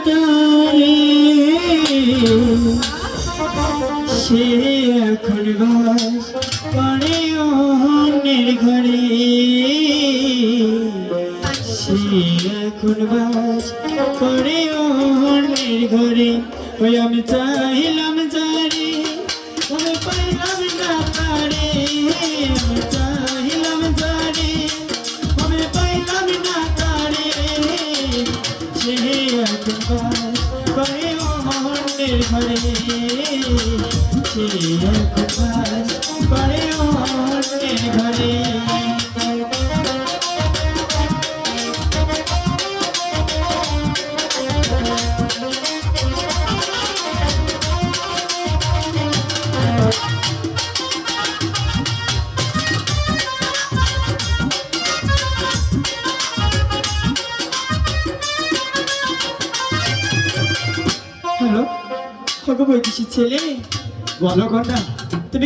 তারে সে এখন বাস করে অন্যের ঘরে সে এখন বাস করে অন্যের ঘরে ওই আমি চাইলাম যারে আমি পাইলাম না তারে আমি চাইলাম যারে আমি পাইলাম না তারে সে এখন বাস করে অন্যের ঘরে সে এখন বাস করে অন্যের ঘরে হ্যালো, বৈদেশি ছেলে বলো কন্যা তুমি